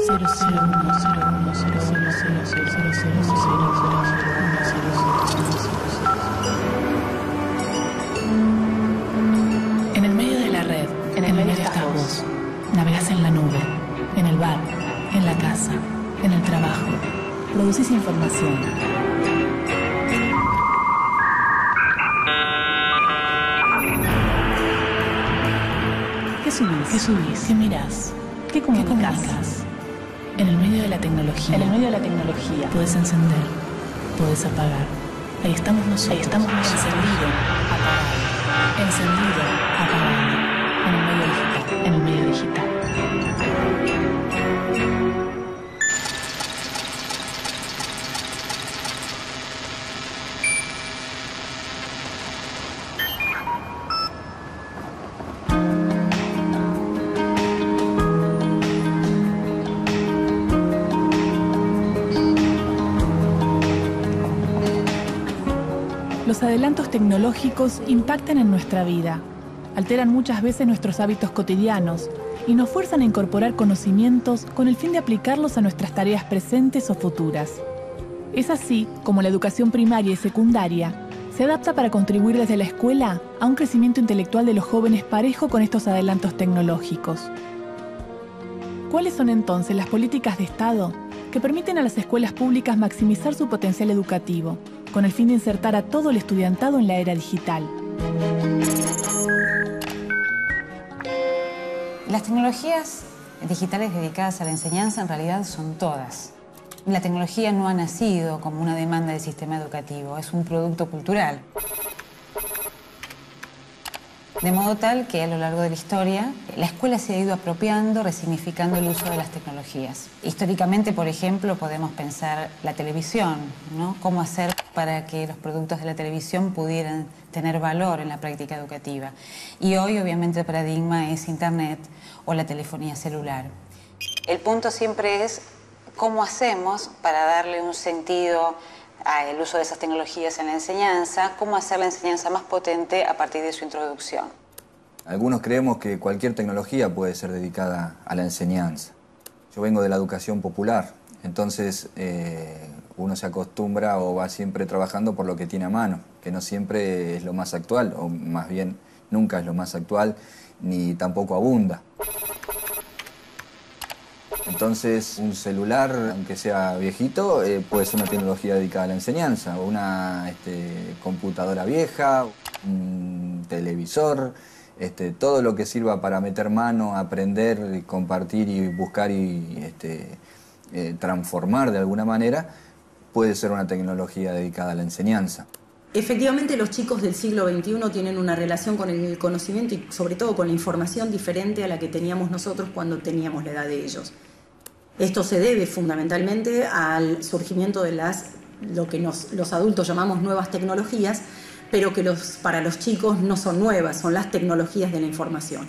En el medio de la red, en el medio estás vos. Navegás en la nube, en el bar, en la casa, en el trabajo. Producís información. ¿Qué subís? ¿Qué subís? ¿Qué mirás? ¿Qué comunicas? En el medio de la tecnología. En el medio de la tecnología. Podés encender, podés apagar. Ahí estamos nosotros. Ahí estamos nosotros. Encendido, apagado. Encendido, apagado. En el medio digital. En el medio digital. Los adelantos tecnológicos impactan en nuestra vida, alteran muchas veces nuestros hábitos cotidianos y nos fuerzan a incorporar conocimientos con el fin de aplicarlos a nuestras tareas presentes o futuras. Es así como la educación primaria y secundaria se adapta para contribuir desde la escuela a un crecimiento intelectual de los jóvenes parejo con estos adelantos tecnológicos. ¿Cuáles son entonces las políticas de Estado que permiten a las escuelas públicas maximizar su potencial educativo, con el fin de insertar a todo el estudiantado en la era digital? Las tecnologías digitales dedicadas a la enseñanza en realidad son todas. La tecnología no ha nacido como una demanda del sistema educativo, es un producto cultural. De modo tal que a lo largo de la historia, la escuela se ha ido apropiando, resignificando el uso de las tecnologías. Históricamente, por ejemplo, podemos pensar la televisión, ¿no? Cómo hacer para que los productos de la televisión pudieran tener valor en la práctica educativa. Y hoy, obviamente, el paradigma es Internet o la telefonía celular. El punto siempre es cómo hacemos para darle un sentido al uso de esas tecnologías en la enseñanza, cómo hacer la enseñanza más potente a partir de su introducción. Algunos creemos que cualquier tecnología puede ser dedicada a la enseñanza. Yo vengo de la educación popular, entonces uno se acostumbra o va siempre trabajando por lo que tiene a mano, que no siempre es lo más actual, o más bien nunca es lo más actual, ni tampoco abunda. Entonces, un celular, aunque sea viejito, puede ser una tecnología dedicada a la enseñanza, o una computadora vieja, un televisor, todo lo que sirva para meter mano, aprender, compartir y buscar y transformar de alguna manera, puede ser una tecnología dedicada a la enseñanza. Efectivamente, los chicos del siglo XXI tienen una relación con el conocimiento y sobre todo con la información diferente a la que teníamos nosotros cuando teníamos la edad de ellos. Esto se debe fundamentalmente al surgimiento de lo que los adultos llamamos nuevas tecnologías, pero que para los chicos no son nuevas, son las tecnologías de la información.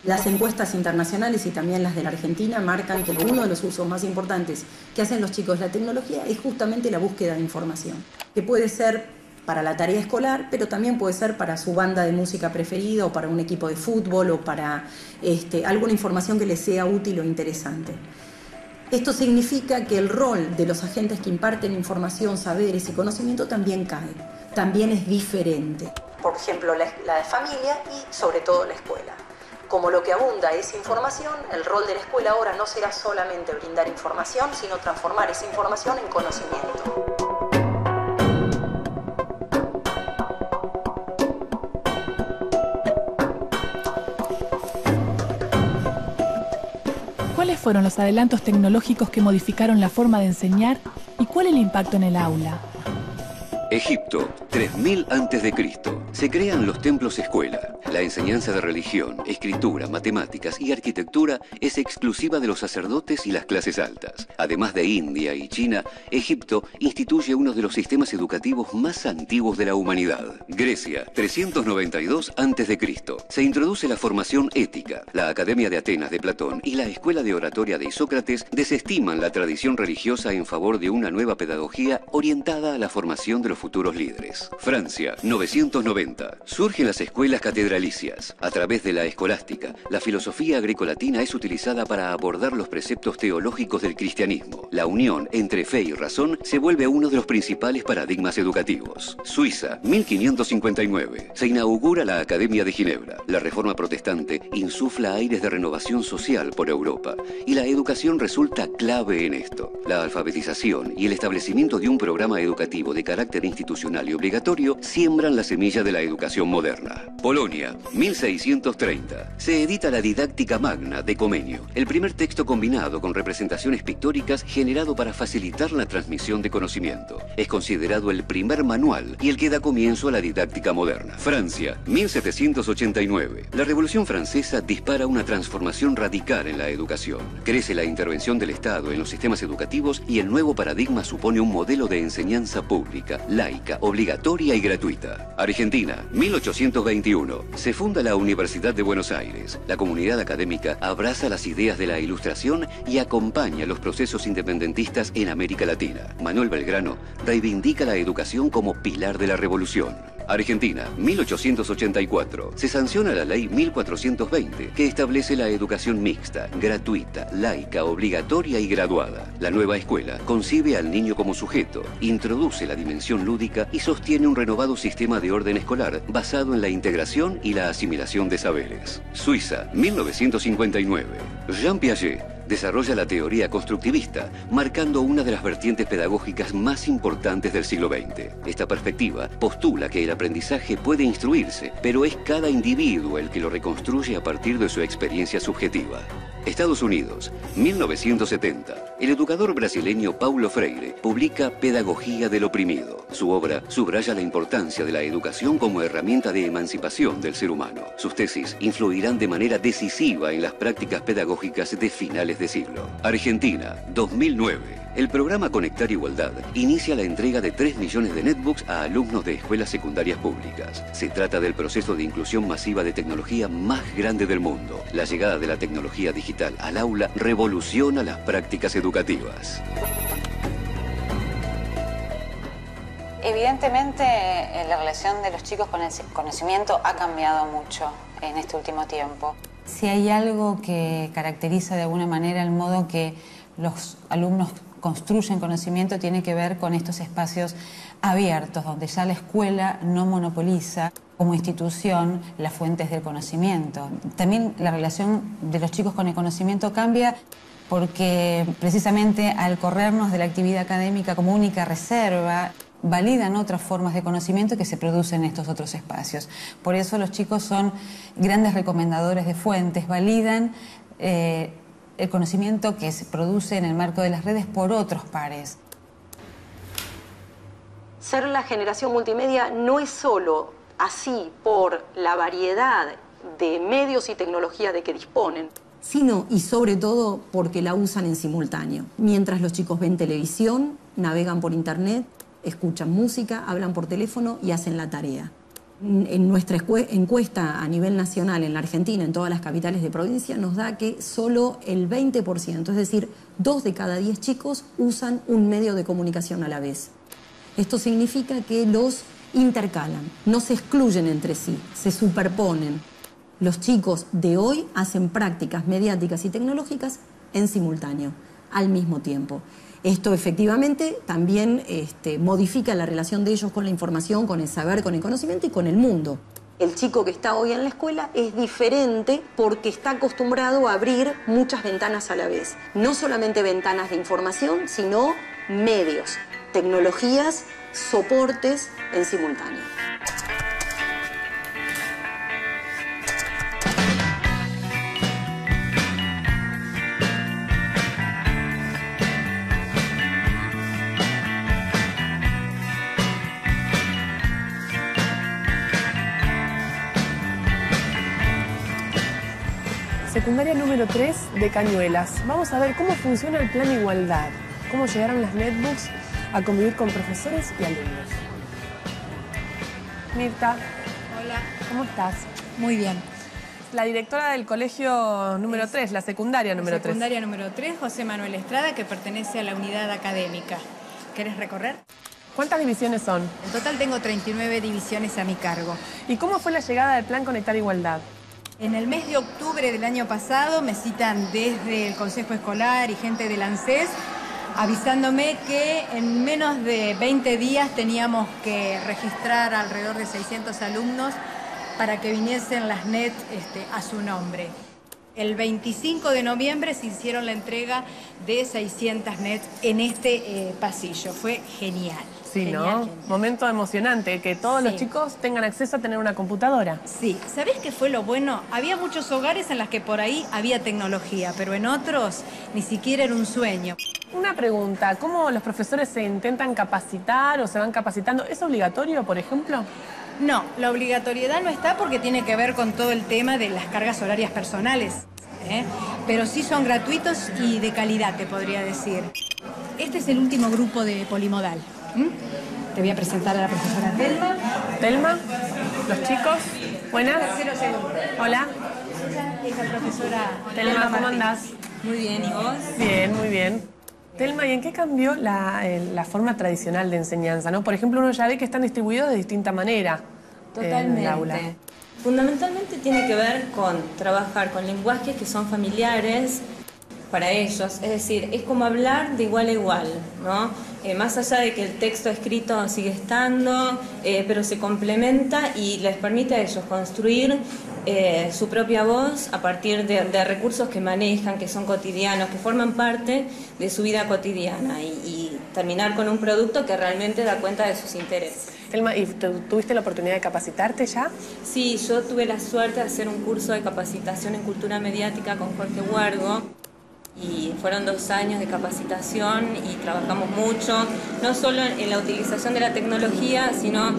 Las encuestas internacionales y también las de la Argentina marcan que uno de los usos más importantes que hacen los chicos de la tecnología es justamente la búsqueda de información, que puede ser para la tarea escolar, pero también puede ser para su banda de música preferida o para un equipo de fútbol o para alguna información que les sea útil o interesante. Esto significa que el rol de los agentes que imparten información, saberes y conocimiento también cae, también es diferente. Por ejemplo, la familia y sobre todo la escuela. Como lo que abunda es información, el rol de la escuela ahora no será solamente brindar información, sino transformar esa información en conocimiento. ¿Cuáles fueron los adelantos tecnológicos que modificaron la forma de enseñar y cuál es el impacto en el aula? Egipto, 3000 a.C. Se crean los templos escuela. La enseñanza de religión, escritura, matemáticas y arquitectura es exclusiva de los sacerdotes y las clases altas. Además de India y China, Egipto instituye uno de los sistemas educativos más antiguos de la humanidad. Grecia, 392 a.C. Se introduce la formación ética. La Academia de Atenas de Platón y la Escuela de Oratoria de Isócrates desestiman la tradición religiosa en favor de una nueva pedagogía orientada a la formación de los futuros líderes. Francia, 990. Surgen las escuelas catedralicias. edilicias. A través de la escolástica, la filosofía grecolatina es utilizada para abordar los preceptos teológicos del cristianismo. La unión entre fe y razón se vuelve uno de los principales paradigmas educativos. Suiza, 1559. Se inaugura la Academia de Ginebra. La reforma protestante insufla aires de renovación social por Europa y la educación resulta clave en esto. La alfabetización y el establecimiento de un programa educativo de carácter institucional y obligatorio siembran la semilla de la educación moderna. Polonia, 1630. Se edita la Didáctica Magna de Comenio, el primer texto combinado con representaciones pictóricas generado para facilitar la transmisión de conocimiento. Es considerado el primer manual y el que da comienzo a la didáctica moderna. Francia, 1789. La Revolución Francesa dispara una transformación radical en la educación. Crece la intervención del Estado en los sistemas educativos y el nuevo paradigma supone un modelo de enseñanza pública, laica, obligatoria y gratuita. Argentina, 1821. Se funda la Universidad de Buenos Aires. La comunidad académica abraza las ideas de la Ilustración y acompaña los procesos independentistas en América Latina. Manuel Belgrano reivindica la educación como pilar de la revolución. Argentina, 1884. Se sanciona la Ley 1420, que establece la educación mixta, gratuita, laica, obligatoria y graduada. La nueva escuela concibe al niño como sujeto, introduce la dimensión lúdica y sostiene un renovado sistema de orden escolar basado en la integración y la asimilación de saberes. Suiza, 1959. Jean Piaget desarrolla la teoría constructivista, marcando una de las vertientes pedagógicas más importantes del siglo XX. Esta perspectiva postula que el aprendizaje puede instruirse, pero es cada individuo el que lo reconstruye a partir de su experiencia subjetiva. Estados Unidos, 1970. El educador brasileño Paulo Freire publica Pedagogía del oprimido. Su obra subraya la importancia de la educación como herramienta de emancipación del ser humano. Sus tesis influirán de manera decisiva en las prácticas pedagógicas de finales de siglo. Argentina, 2009. El programa Conectar Igualdad inicia la entrega de 3 millones de netbooks a alumnos de escuelas secundarias públicas. Se trata del proceso de inclusión masiva de tecnología más grande del mundo. La llegada de la tecnología digital al aula revoluciona las prácticas educativas. Evidentemente, la relación de los chicos con el conocimiento ha cambiado mucho en este último tiempo. Si hay algo que caracteriza de alguna manera el modo que los alumnos construyen conocimiento, tiene que ver con estos espacios abiertos, donde ya la escuela no monopoliza como institución las fuentes del conocimiento. También la relación de los chicos con el conocimiento cambia porque precisamente al corrernos de la actividad académica como única reserva, validan otras formas de conocimiento que se producen en estos otros espacios. Por eso los chicos son grandes recomendadores de fuentes, validan el conocimiento que se produce en el marco de las redes por otros pares. Ser la generación multimedia no es solo así por la variedad de medios y tecnologías de que disponen, sino y sobre todo porque la usan en simultáneo. Mientras los chicos ven televisión, navegan por internet, escuchan música, hablan por teléfono y hacen la tarea. En nuestra encuesta a nivel nacional en la Argentina, en todas las capitales de provincia, nos da que solo el 20%, es decir, 2 de cada 10 chicos usan un medio de comunicación a la vez. Esto significa que los intercalan, no se excluyen entre sí, se superponen. Los chicos de hoy hacen prácticas mediáticas y tecnológicas en simultáneo, al mismo tiempo. Esto efectivamente también modifica la relación de ellos con la información, con el saber, con el conocimiento y con el mundo. El chico que está hoy en la escuela es diferente porque está acostumbrado a abrir muchas ventanas a la vez. No solamente ventanas de información, sino medios, tecnologías, soportes en simultáneo. Secundaria número 3 de Cañuelas. Vamos a ver cómo funciona el Plan Igualdad, cómo llegaron las netbooks a convivir con profesores y alumnos. Mirta. Hola. ¿Cómo estás? Muy bien. La directora del colegio número 3, la secundaria número 3. Secundaria número 3, José Manuel Estrada, que pertenece a la unidad académica. ¿Querés recorrer? ¿Cuántas divisiones son? En total tengo 39 divisiones a mi cargo. ¿Y cómo fue la llegada del Plan Conectar Igualdad? En el mes de octubre del año pasado me citan desde el Consejo Escolar y gente del ANSES avisándome que en menos de 20 días teníamos que registrar alrededor de 600 alumnos para que viniesen las NET a su nombre. El 25 de noviembre se hicieron la entrega de 600 NET en este pasillo. Fue genial. Sí, genial, ¿no? genial. Momento emocionante, que todos los chicos tengan acceso a tener una computadora. Sí, ¿sabés qué fue lo bueno? Había muchos hogares en los que por ahí había tecnología, pero en otros ni siquiera era un sueño. Una pregunta, ¿cómo los profesores se intentan capacitar o se van capacitando? ¿Es obligatorio, por ejemplo? No, la obligatoriedad no está porque tiene que ver con todo el tema de las cargas horarias personales, ¿eh? Pero sí son gratuitos y de calidad, te podría decir. Este es el último grupo de polimodal. Te voy a presentar a la profesora Telma. Telma, los chicos, buenas. Hola. Ella es la profesora Telma, ¿cómo andás? Muy bien, ¿y vos? Bien, muy bien. Telma, ¿y en qué cambió la forma tradicional de enseñanza, ¿no? Por ejemplo, uno ya ve que están distribuidos de distinta manera en el aula. Fundamentalmente tiene que ver con trabajar con lenguajes que son familiares para ellos, es decir, es como hablar de igual a igual, ¿no? Más allá de que el texto escrito sigue estando, pero se complementa y les permite a ellos construir su propia voz a partir de recursos que manejan, que son cotidianos, que forman parte de su vida cotidiana y terminar con un producto que realmente da cuenta de sus intereses. Telma, ¿y tuviste la oportunidad de capacitarte ya? Sí, yo tuve la suerte de hacer un curso de capacitación en cultura mediática con Jorge Huargo. Y fueron 2 años de capacitación y trabajamos mucho, no solo en la utilización de la tecnología, sino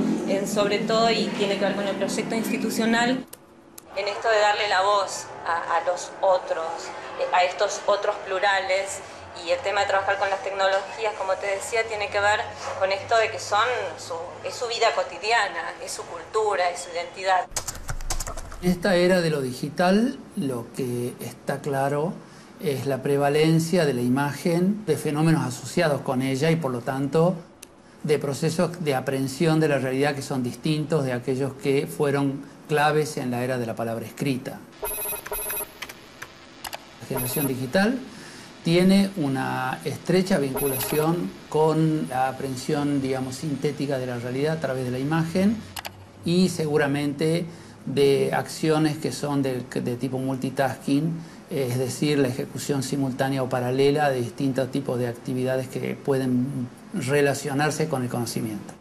sobre todo, y tiene que ver con el proyecto institucional, en esto de darle la voz a los otros, a estos otros plurales. Y el tema de trabajar con las tecnologías, como te decía, tiene que ver con esto de que es su vida cotidiana, es su cultura, es su identidad. En esta era de lo digital, lo que está claro es la prevalencia de la imagen, de fenómenos asociados con ella y por lo tanto de procesos de aprehensión de la realidad que son distintos de aquellos que fueron claves en la era de la palabra escrita. La generación digital tiene una estrecha vinculación con la aprehensión, digamos, sintética de la realidad a través de la imagen y seguramente de acciones que son de tipo multitasking, es decir, la ejecución simultánea o paralela de distintos tipos de actividades que pueden relacionarse con el conocimiento.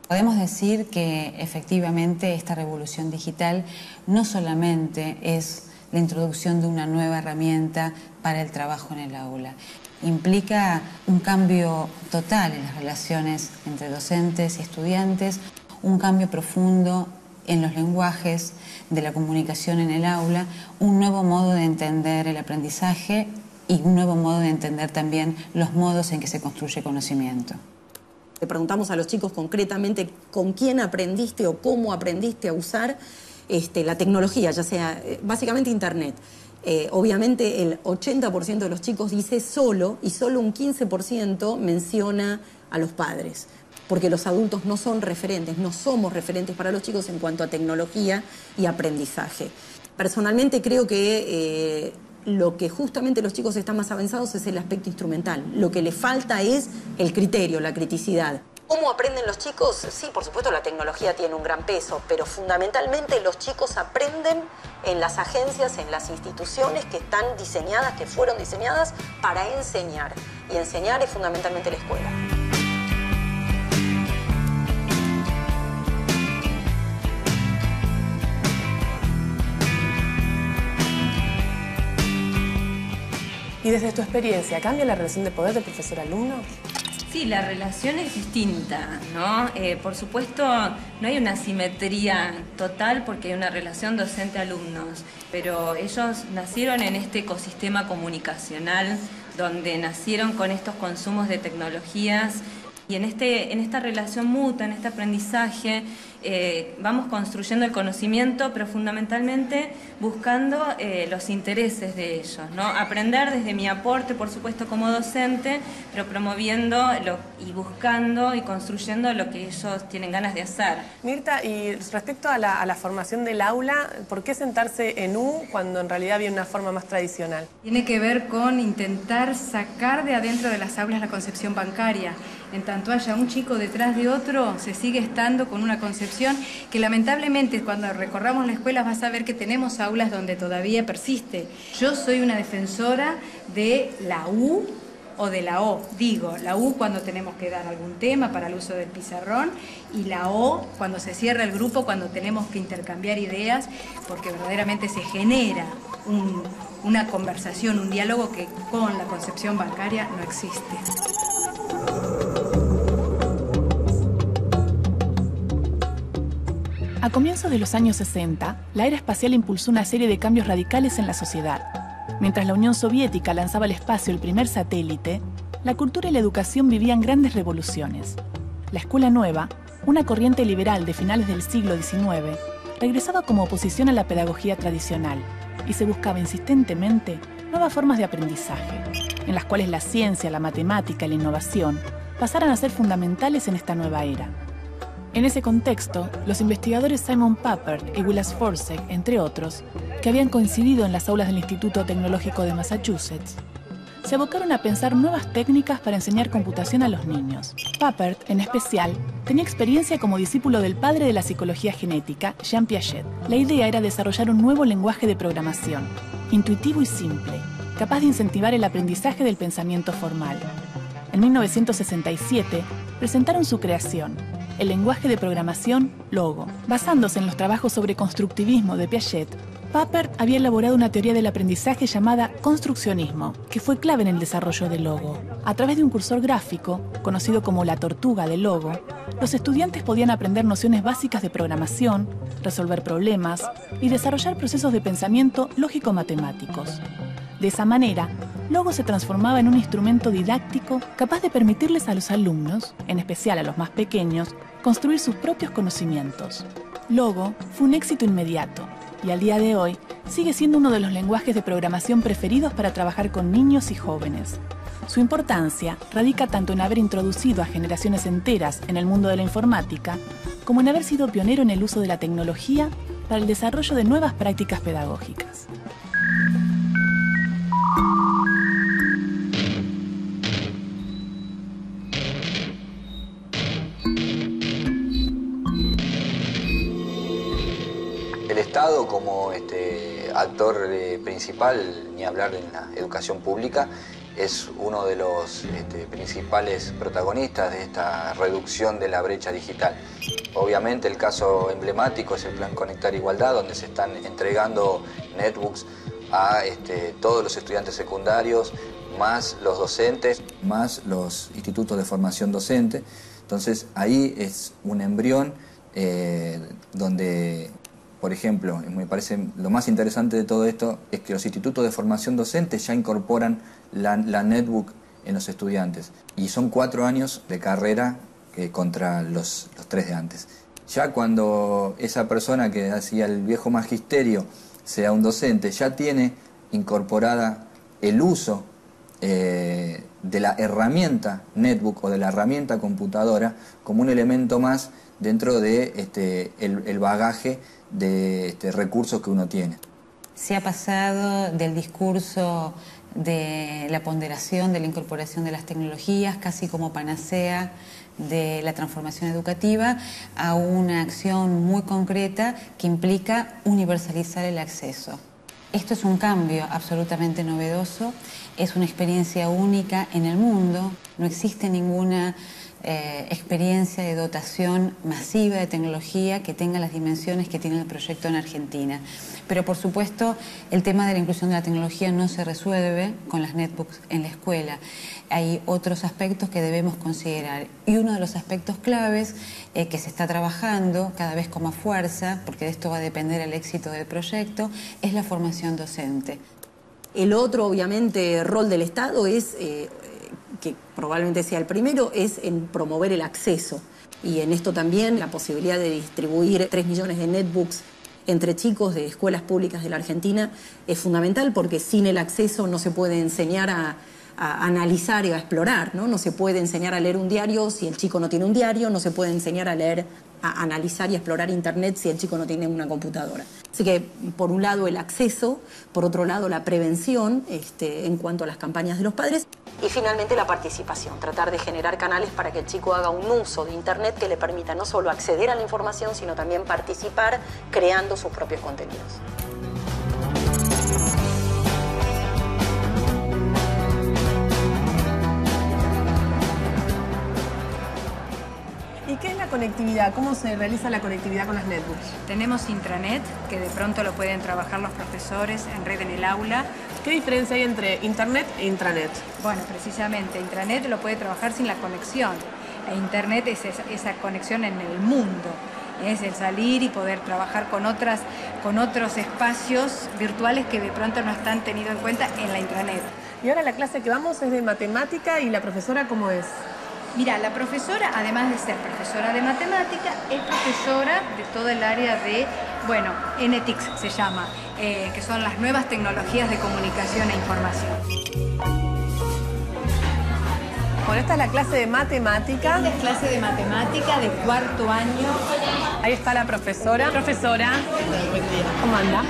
Podemos decir que efectivamente esta revolución digital no solamente es la introducción de una nueva herramienta para el trabajo en el aula, implica un cambio total en las relaciones entre docentes y estudiantes, un cambio profundo en los lenguajes de la comunicación en el aula, un nuevo modo de entender el aprendizaje y un nuevo modo de entender también los modos en que se construye conocimiento. Le preguntamos a los chicos concretamente con quién aprendiste o cómo aprendiste a usar la tecnología, ya sea básicamente Internet. Obviamente el 80% de los chicos dice solo y solo un 15% menciona a los padres, porque los adultos no son referentes, no somos referentes para los chicos en cuanto a tecnología y aprendizaje. Personalmente creo que lo que justamente los chicos están más avanzados es el aspecto instrumental. Lo que les falta es el criterio, la criticidad. ¿Cómo aprenden los chicos? Sí, por supuesto la tecnología tiene un gran peso, pero fundamentalmente los chicos aprenden en las agencias, en las instituciones que están diseñadas, que fueron diseñadas para enseñar. Y enseñar es fundamentalmente la escuela. Y desde tu experiencia, ¿cambia la relación de poder de profesor-alumno? Sí, la relación es distinta, ¿no? Por supuesto, no hay una simetría total porque hay una relación docente-alumnos, pero ellos nacieron en este ecosistema comunicacional donde nacieron con estos consumos de tecnologías y en esta relación mutua, en este aprendizaje, vamos construyendo el conocimiento, pero fundamentalmente buscando los intereses de ellos, ¿no? Aprender desde mi aporte, por supuesto, como docente, pero promoviendo y buscando y construyendo lo que ellos tienen ganas de hacer. Mirta, y respecto a la formación del aula, ¿por qué sentarse en U cuando en realidad había una forma más tradicional? Tiene que ver con intentar sacar de adentro de las aulas la concepción bancaria. En tanto haya un chico detrás de otro, se sigue estando con una concepción que lamentablemente cuando recorramos la escuela vas a ver que tenemos aulas donde todavía persiste. Yo soy una defensora de la U o de la O. Digo, la U cuando tenemos que dar algún tema para el uso del pizarrón y la O cuando se cierra el grupo, cuando tenemos que intercambiar ideas, porque verdaderamente se genera una conversación, un diálogo que con la concepción bancaria no existe. A comienzos de los años 60, la era espacial impulsó una serie de cambios radicales en la sociedad. Mientras la Unión Soviética lanzaba al espacio el primer satélite, la cultura y la educación vivían grandes revoluciones. La Escuela Nueva, una corriente liberal de finales del siglo XIX, regresaba como oposición a la pedagogía tradicional y se buscaba insistentemente nuevas formas de aprendizaje, en las cuales la ciencia, la matemática y la innovación pasaran a ser fundamentales en esta nueva era. En ese contexto, los investigadores Simon Papert y Willis Furczyk, entre otros, que habían coincidido en las aulas del Instituto Tecnológico de Massachusetts, se abocaron a pensar nuevas técnicas para enseñar computación a los niños. Papert, en especial, tenía experiencia como discípulo del padre de la psicología genética, Jean Piaget. La idea era desarrollar un nuevo lenguaje de programación, intuitivo y simple, capaz de incentivar el aprendizaje del pensamiento formal. En 1967, presentaron su creación, el lenguaje de programación Logo. Basándose en los trabajos sobre constructivismo de Piaget, Papert había elaborado una teoría del aprendizaje llamada construccionismo, que fue clave en el desarrollo de Logo. A través de un cursor gráfico, conocido como la tortuga de Logo, los estudiantes podían aprender nociones básicas de programación, resolver problemas y desarrollar procesos de pensamiento lógico-matemáticos. De esa manera, Logo se transformaba en un instrumento didáctico capaz de permitirles a los alumnos, en especial a los más pequeños, construir sus propios conocimientos. Logo fue un éxito inmediato y al día de hoy sigue siendo uno de los lenguajes de programación preferidos para trabajar con niños y jóvenes. Su importancia radica tanto en haber introducido a generaciones enteras en el mundo de la informática, como en haber sido pionero en el uso de la tecnología para el desarrollo de nuevas prácticas pedagógicas. El Estado como actor principal, ni hablar en la educación pública, es uno de los principales protagonistas de esta reducción de la brecha digital. Obviamente el caso emblemático es el Plan Conectar Igualdad, donde se están entregando netbooks a todos los estudiantes secundarios, más los docentes, más los institutos de formación docente. Entonces ahí es un embrión donde, por ejemplo, me parece lo más interesante de todo esto es que los institutos de formación docente ya incorporan la netbook en los estudiantes. Y son 4 años de carrera contra los 3 de antes. Ya cuando esa persona que hacía el viejo magisterio sea un docente, ya tiene incorporada el uso de la herramienta netbook o de la herramienta computadora como un elemento más dentro de el bagaje de recursos que uno tiene. Se ha pasado del discurso de la ponderación, de la incorporación de las tecnologías, casi como panacea de la transformación educativa, a una acción muy concreta que implica universalizar el acceso. Esto es un cambio absolutamente novedoso, es una experiencia única en el mundo, no existe ninguna experiencia de dotación masiva de tecnología que tenga las dimensiones que tiene el proyecto en Argentina. Pero por supuesto el tema de la inclusión de la tecnología no se resuelve con las netbooks en la escuela. Hay otros aspectos que debemos considerar y uno de los aspectos claves que se está trabajando cada vez con más fuerza, porque de esto va a depender el éxito del proyecto, es la formación docente. El otro, obviamente, rol del Estado es, que probablemente sea el primero, es en promover el acceso. Y en esto también la posibilidad de distribuir 3 millones de netbooks entre chicos de escuelas públicas de la Argentina es fundamental, porque sin el acceso no se puede enseñar a analizar y a explorar, ¿no? No se puede enseñar a leer un diario si el chico no tiene un diario, no se puede enseñar a leer, a analizar y a explorar Internet si el chico no tiene una computadora. Así que, por un lado, el acceso, por otro lado, la prevención en cuanto a las campañas de los padres, y finalmente la participación, tratar de generar canales para que el chico haga un uso de Internet que le permita no solo acceder a la información, sino también participar creando sus propios contenidos. ¿Y qué es la conectividad? ¿Cómo se realiza la conectividad con las netbooks? Tenemos intranet, que de pronto lo pueden trabajar los profesores en red en el aula. ¿Qué diferencia hay entre internet e intranet? Bueno, precisamente, intranet lo puede trabajar sin la conexión. E internet es esa conexión en el mundo. Es el salir y poder trabajar con otros espacios virtuales que de pronto no están tenidos en cuenta en la intranet. Y ahora la clase que vamos es de matemática, y la profesora, ¿cómo es? Mira, la profesora, además de ser profesora de matemática, es profesora de todo el área de, bueno, NTICS se llama, que son las nuevas tecnologías de comunicación e información. Bueno, esta es la clase de matemática. Esta es clase de matemática de 4º año. Ahí está la profesora. Profesora, ¿cómo anda?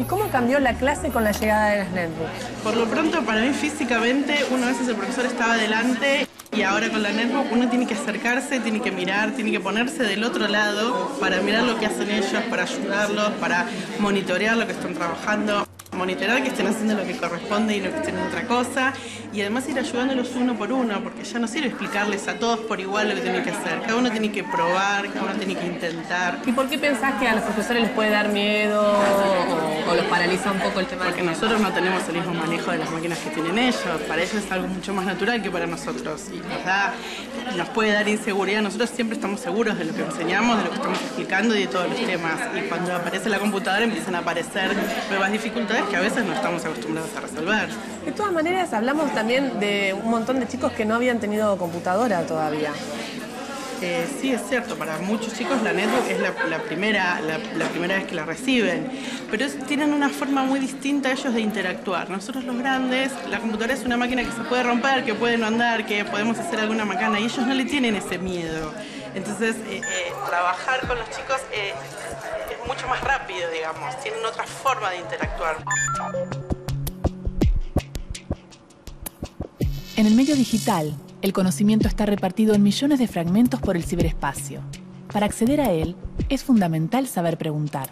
¿Y cómo cambió la clase con la llegada de las netbooks? Por lo pronto, para mí físicamente, a veces el profesor estaba delante y ahora con la netbook uno tiene que acercarse, tiene que mirar, tiene que ponerse del otro lado para mirar lo que hacen ellos, para ayudarlos, para monitorear lo que están trabajando, monitorear que estén haciendo lo que corresponde y no que estén en otra cosa, y además ir ayudándolos uno por uno, porque ya no sirve explicarles a todos por igual lo que tienen que hacer. Cada uno tiene que probar, cada uno tiene que intentar. ¿Y por qué pensás que a los profesores les puede dar miedo o los paraliza un poco el tema? Porque nosotros no tenemos el mismo manejo de las máquinas que tienen ellos. Para ellos es algo mucho más natural que para nosotros, y nos puede dar inseguridad. Nosotros siempre estamos seguros de lo que enseñamos, de lo que estamos explicando y de todos los temas, y cuando aparece la computadora empiezan a aparecer nuevas dificultades que a veces no estamos acostumbrados a resolver. De todas maneras, hablamos también de un montón de chicos que no habían tenido computadora todavía. Sí, es cierto, para muchos chicos la netbook es la primera vez que la reciben, pero tienen una forma muy distinta ellos de interactuar. Nosotros los grandes, la computadora es una máquina que se puede romper, que puede no andar, que podemos hacer alguna macana, y ellos no le tienen ese miedo. Entonces, trabajar con los chicos es mucho más rápido, digamos, tienen otra forma de interactuar. En el medio digital, el conocimiento está repartido en millones de fragmentos por el ciberespacio. Para acceder a él, es fundamental saber preguntar.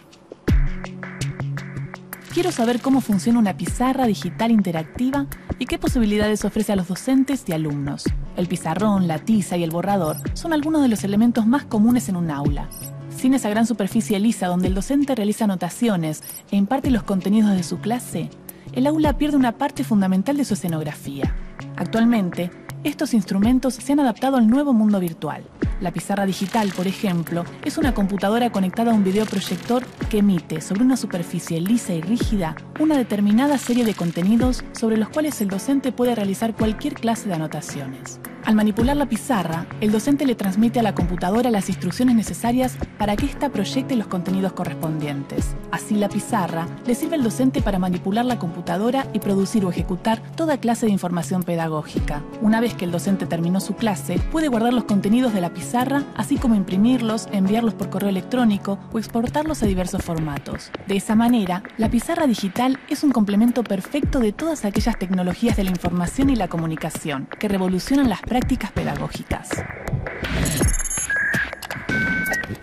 Quiero saber cómo funciona una pizarra digital interactiva y qué posibilidades ofrece a los docentes y alumnos. El pizarrón, la tiza y el borrador son algunos de los elementos más comunes en un aula. Sin esa gran superficie lisa donde el docente realiza anotaciones e imparte los contenidos de su clase, el aula pierde una parte fundamental de su escenografía. Actualmente, estos instrumentos se han adaptado al nuevo mundo virtual. La pizarra digital, por ejemplo, es una computadora conectada a un videoproyector que emite sobre una superficie lisa y rígida una determinada serie de contenidos sobre los cuales el docente puede realizar cualquier clase de anotaciones. Al manipular la pizarra, el docente le transmite a la computadora las instrucciones necesarias para que ésta proyecte los contenidos correspondientes. Así, la pizarra le sirve al docente para manipular la computadora y producir o ejecutar toda clase de información pedagógica. Una vez que el docente terminó su clase, puede guardar los contenidos de la pizarra, así como imprimirlos, enviarlos por correo electrónico o exportarlos a diversos formatos. De esa manera, la pizarra digital es un complemento perfecto de todas aquellas tecnologías de la información y la comunicación que revolucionan las prácticas pedagógicas.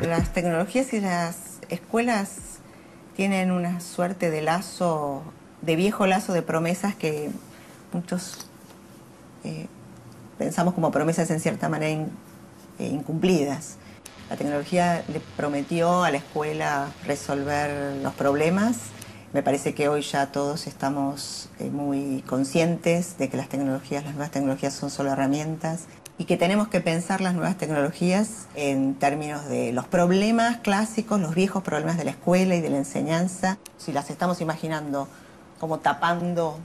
Las tecnologías y las escuelas tienen una suerte de lazo, de viejo lazo de promesas que muchos pensamos como promesas en cierta manera incumplidas. La tecnología le prometió a la escuela resolver los problemas. Me parece que hoy ya todos estamos muy conscientes de que las nuevas tecnologías son solo herramientas y que tenemos que pensar las nuevas tecnologías en términos de los problemas clásicos, los viejos problemas de la escuela y de la enseñanza. Si las estamos imaginando como tapando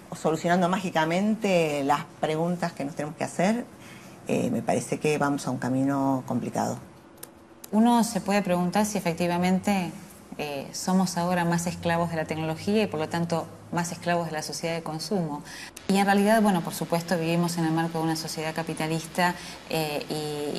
o solucionando mágicamente las preguntas que nos tenemos que hacer, me parece que vamos a un camino complicado. Uno se puede preguntar si efectivamente somos ahora más esclavos de la tecnología y por lo tanto más esclavos de la sociedad de consumo. Y en realidad, bueno, por supuesto vivimos en el marco de una sociedad capitalista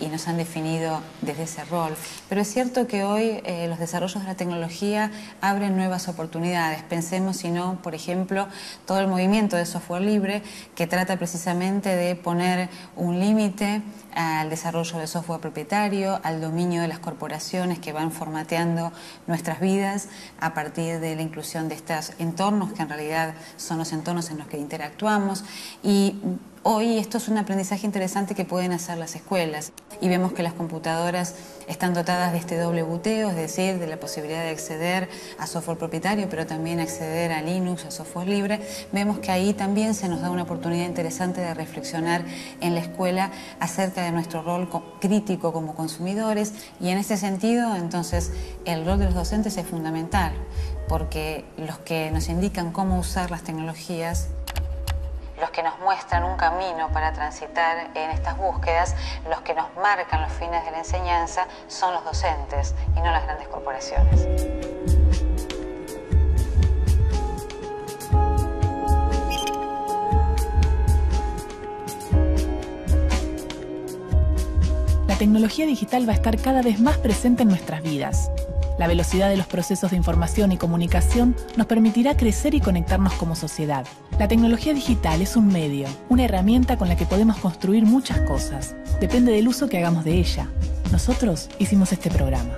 y nos han definido desde ese rol. Pero es cierto que hoy los desarrollos de la tecnología abren nuevas oportunidades. Pensemos, si no, por ejemplo, todo el movimiento de software libre que trata precisamente de poner un límite al desarrollo de software propietario, al dominio de las corporaciones que van formateando nuestras vidas a partir de la inclusión de estos entornos que en realidad son los entornos en los que interactuamos. Y hoy esto es un aprendizaje interesante que pueden hacer las escuelas y vemos que las computadoras están dotadas de este doble buteo, es decir, de la posibilidad de acceder a software propietario, pero también acceder a Linux, a software libre. Vemos que ahí también se nos da una oportunidad interesante de reflexionar en la escuela acerca de nuestro rol crítico como consumidores y en este sentido, entonces, el rol de los docentes es fundamental porque los que nos indican cómo usar las tecnologías, los que nos muestran un camino para transitar en estas búsquedas, los que nos marcan los fines de la enseñanza son los docentes y no las grandes corporaciones. La tecnología digital va a estar cada vez más presente en nuestras vidas. La velocidad de los procesos de información y comunicación nos permitirá crecer y conectarnos como sociedad. La tecnología digital es un medio, una herramienta con la que podemos construir muchas cosas. Depende del uso que hagamos de ella. Nosotros hicimos este programa.